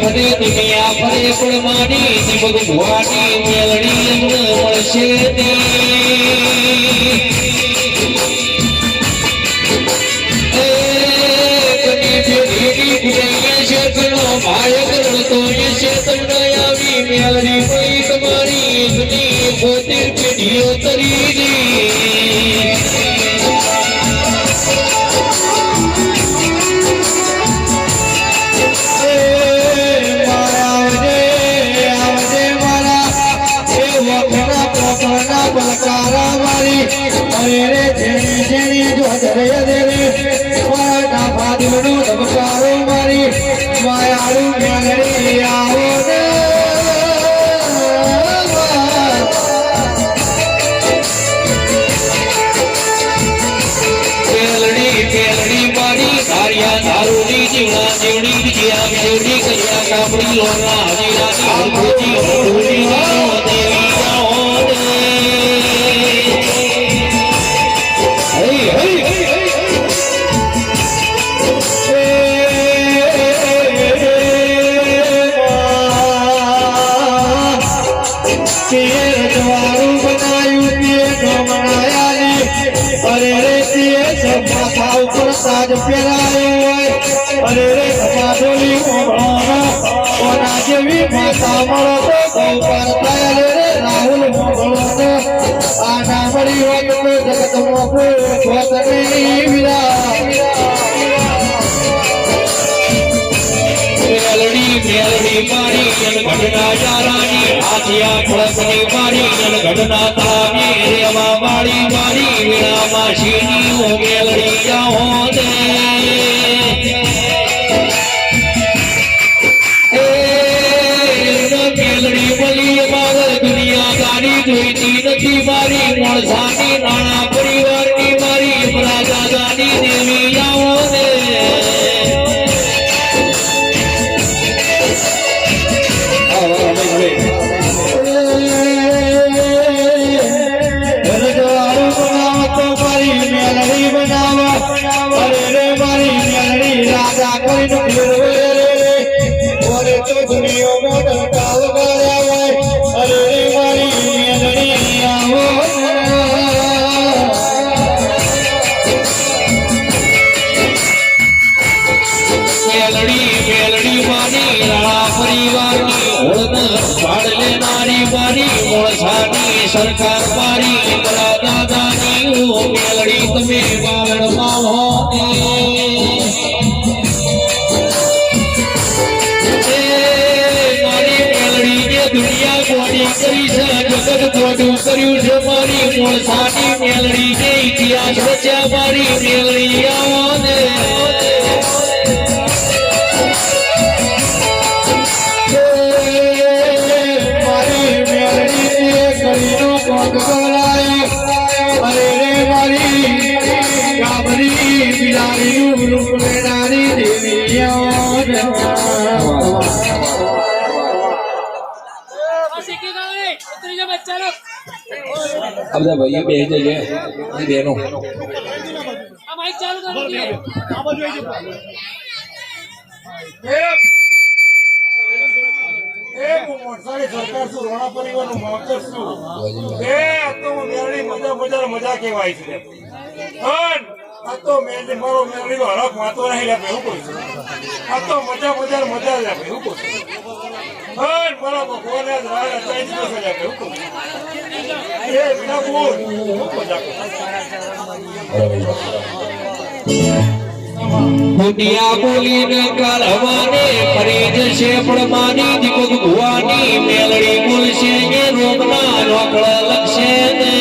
ફરે દુનિયા ફરે પણ મારી દીપક ભુવાની મેલડી અમને મળશે મેલડી કોઈ તમારી ઘણી 72 પેઢીઓ તરી કાપડી લોના હજીરાની હરખોજી દેવી જાઓ રજવાડું બનાયું અરે રે તે માથા ઉપર તાજ પહેરાયો અરે રે માધોલી ઓના જેવી માતા મળો તો ગૌપાલ થાય રે રાહુલ મોગળો આ નામડી હોત તો જગત મોકો સ્વતની વિરા મેલડી મારી જનગણના જારાની આથિયા ફળકની મારી જનગણના તાની રેવા મારી મારી વીણા માસીની ઓ મેલડી જાઓ દે મેલડી મળી માગર દુનિયા ગાડી જોઈતી નથી મારી મોણસાની નાના પરિવારની મારી રાજા ગાડી દેવી જાઓ દે સરકાર મારી બરા દાદાની મેલડી તમે બારણમાં હો મારી મેલડી જે દુનિયા ગોડી કરી છે જગત ગોડું કર્યું છે મારી મોળસાની મેલડી જે ઇતિહાસ રચ્યા મારી મેલડી આવો ને अब भैया भेज दीजिए देनो મજા કેવાય છે આ તો મેલડી મારો મેલડી નો હરખ માતો નહીં લે એવું કોઈ આ તો મજા મજા લે એવું કોઈ મારા ભગવાન રાજા ચાઈ દિવસ લે એવું કોઈ એ વિના બોલ દુનિયા બોલીને કાળવાને ફરી જશે પણ માની દીપક ભુવાની મેલડી બોલશે એ રોગના રોકડા લખશે ને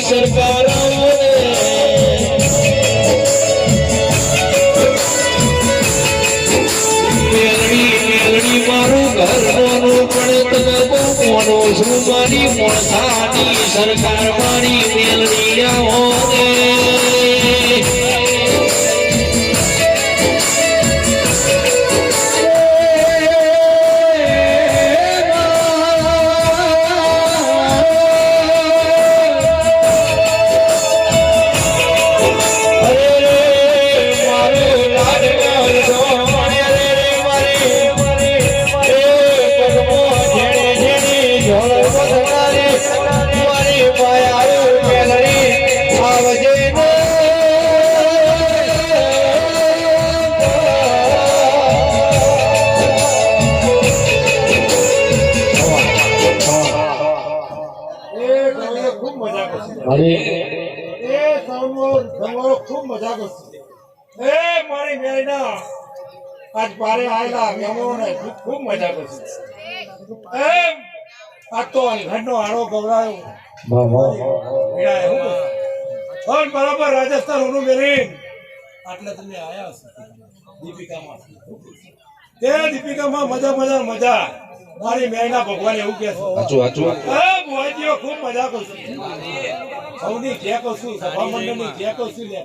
સરકાર મેલડી મારું ઘરનું પણ તમે બહુ છું મારી મોણસાની સરકાર મારી મેલડી આવો તમારો ખૂબ મજા કરશે એ મારી મેળીના આજ પારે આયેલા મહેમાનોને ખૂબ મજા કરશે એમ આ તો ઘરનો આડો ગવડાયો પણ બરાબર રાજસ્થાન ઓનું મેળવી આટલે તમે આયા હશો દીપિકામાં તે દીપિકામાં મજા મારી મેળના ભગવાન એવું કે છે ખૂબ મજા કરશું સૌની જે કરશું સભા મંડળની જે કરશું લે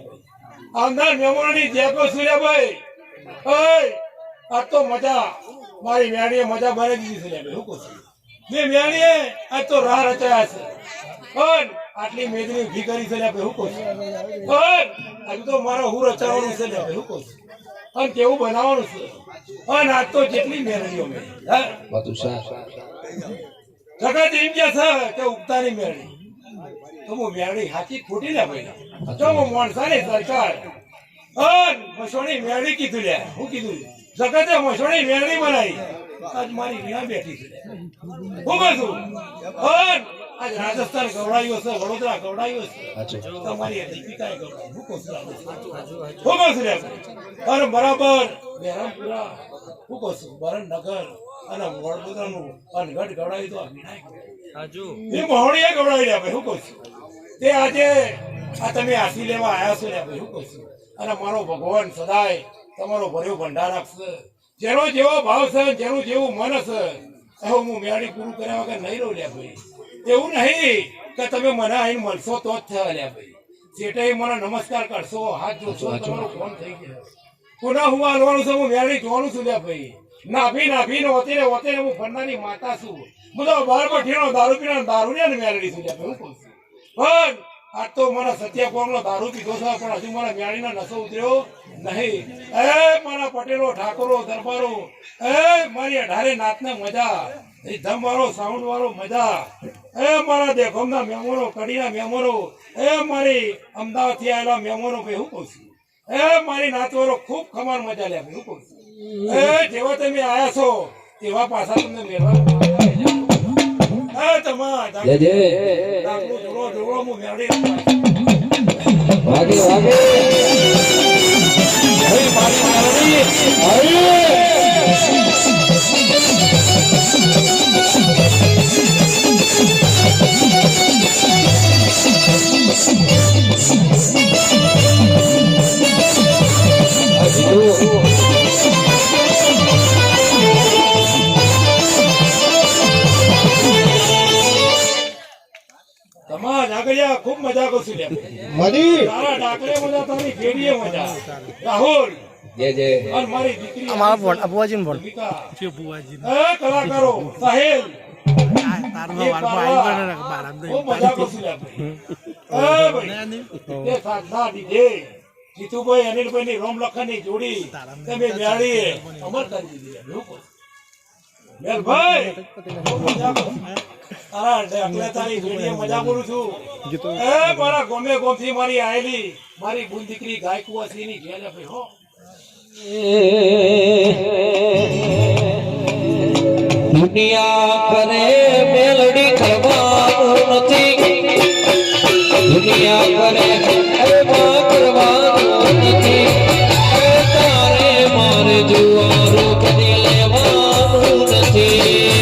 આવનાર મહેમાનોની જે કરશું લે ભાઈ આ તો મજા મારી મેળીએ મજા બનાવી દીધી છે લે શું કરશું મેં મેળીએ આજ તો રાહ રચાયા છે પણ આટલી મેદની ઉભી કરી છે લે શું કરશું પણ હજુ તો મારો હું રચાવવાનું છે લે શું કરશું અને કેવું બનાવવાનું છે અને આજ તો જેટલી મેળવીઓ મેં જગત એમ કે છે કે ઉગતાની મેળવી તો હું મેળવી હાથી ખોટી લે ભાઈ તો હું માણસાની સરકાર અને મસોણી મેળવી કીધું લે હું કીધું જગતે મસોણી મેળવી બનાવી આજ મારી વિના બેઠી છે હું કહું છું અને આજ રાજસ્થાન ગવડાયું હશે વડોદરા ગવડાયું હશે તમારી દીપિકાએ ગવડાયું હું કહું છું અને બરાબર બહેરામપુરા હું કહું છું બરણનગર અને વડોદરાનું અનગઢ ગવડાવી તો એ મહોણીએ ગવડાવી લે ભાઈ હું કહું છું તે આજે આ તમે આશી લેવા આવ્યા છો લે ભાઈ હું કહું છું અને મારો ભગવાન સદાય તમારો ભર્યો ભંડાર આપશે જેનો જેવો ભાવ છે જેનું જેવું મન છે એવું હું મેળી પૂરું કર્યા વગર નહીં રહું લે ભાઈ એવું નહીં કે તમે મને અહીં મળશો તો જ થયા લે ભાઈ જેટે મને નમસ્કાર કરશો હાથ જોશો તમારો ફોન થઈ ગયો પુનઃ હું હાલવાનું છું હું મેળી જોવાનું છું લે ભાઈ નાભી નો ઓતેરે હું ફંડાની માતા છું હું તો બાર પઠીનો દારૂ પીવાનો દારૂ ને મેળવી છું લે ભાઈ હું કહું છું પણ આજ તો મને સત્યાપોર નો દારૂ પીધો છે પણ હજુ મારા મેળીનો નશો ઉતર્યો નહીં એ મારા પટેલો ઠાકોરો દરબારો એ મારી 18 નાતને મજા ધમ વાળો સાઉન્ડ વાળો મજા એ મારા દેખોમના મહેમાનો કડીના મહેમાનો એ મારી અમદાવાદ થી આવેલા મહેમાનો ભાઈ હું કહું છું એ મારી નાતવાળો ખૂબ ખમાર મજા લે હું કહું છું એ જેવા તમે આયા છો તેવા પાછા તમને મેળવા ખૂબ મજા કરશું લે તારા ડાકરે મજા તારી ફેરીએ મજા રાહુલ અને મારી દીકરી અબુઆજી બોલ કલાકારો સાહેલ મજા કરશું લે ભાઈ સાધના દીધે જીતુભાઈ અનિલભાઈ ની રોમ લખન ની જોડી તમે મેળીએ અમર કરી દીધી મેલભાઈ તારી જોડીએ મજા બોલું છું એ મારા ગોમે ગોમથી મારી આયેલી મારી બુન દીકરી ગાયકુવાસી ની ઘેર ભાઈ હો દુનિયા કરે મેલડી કરવાનું નથી દુનિયા કરે કરવાનું નથી તારે મારે જુવારું કદી લેવાનું નથી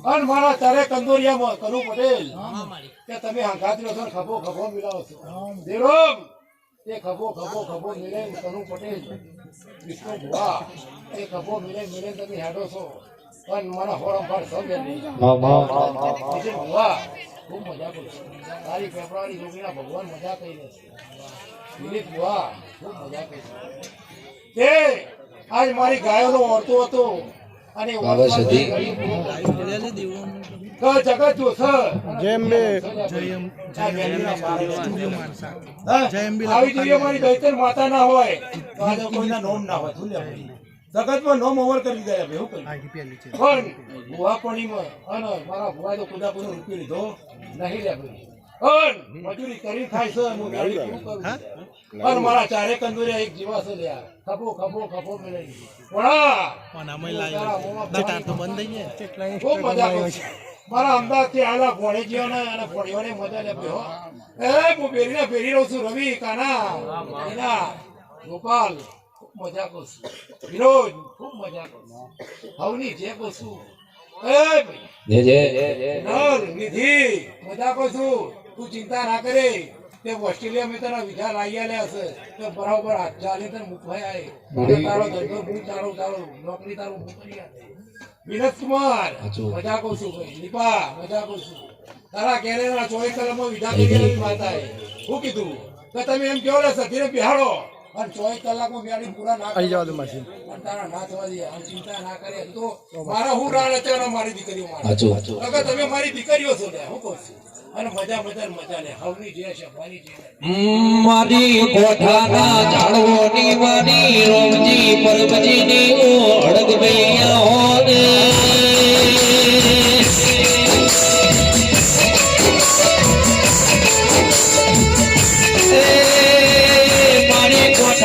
અને મારા તારે કંદોરિયામાં કનુ પટેલ કે તમે હંગાતી છો ખભો મિલાવો છો દેરોમ તે ખભો ખભો ખભો મિલે કનુ પટેલ વિષ્ણુ ભુવા એ ખભો મિલે મિલે તમે હેડો છો પણ મને હોરમ પર સમજે નહીં પછી ભુવા ખૂબ મજા કરશે તારી ફેબ્રુઆરી જોગીના ભગવાન મજા કરી લેશે દિલીપ ભુવા ખૂબ મજા કરશે તે આજ મારી ગાયોનો ઓરતો હતો અને જગત જો આવી જોઈએ મારી દૈતર માતા ના હોય તો આજે કોઈના નોમ ના હોય જગતમાં નોમ ઓવર કરી ગયા એવું પણ ભુવાપણીમાં અને મારા ભુવા તો કુદાપુર રૂપી લીધો નહીં લે ભાઈ મજૂરી કરી થાય છે હું ગાડી કેવું કરું અને મારા ચારે કંદુરિયા એક જીવા છે લ્યા ખભો ખભો ખભો મળે ખૂબ મજા કરું મારા અમદાવાદ થી આલા ભોળેજીઓ ને અને ભોળીઓને મજા લે હું પહેરીને પહેરી રહું છું રવિ કાના ગોપાલ ખૂબ મજા કરું છું વિનોદ ખૂબ મજા કરું હવની જે કરું છું નિધિ મજા કરું છું તું ચિંતા ના કરે તે ઓસ્ટ્રેલિયા મેં તને વિઝા લાવી આલ્યા હશે તો બરાબર ચાલે તને મૂકવાય આવે તારો ધંધો હું તારો તારો નોકરી તારું મૂકી આપે વિનોદ કુમાર મજા કરું છું ભાઈ દીપા મજા કરું છું તારા કેરેના 24 કલાકમાં વિઝા કરી માતા શું કીધું તો તમે એમ કહો ને સતીને બિહાડો અને 24 કલાકમાં બેડી પૂરા ના કરી જવા દો માસી અને તારા ના થવા દે અને ચિંતા ના કરે તો મારા હું રાણ અચાનો મારી દીકરીઓ મારા અગર તમે મારી દીકરીઓ છો ને હું કહું છું અને મજા મજા મજા લે હવની જે છે મારી જે મારી કોઠાના ઝાડવોની મારી રોમજી પરબજીની ઓ અડગ ભાઈ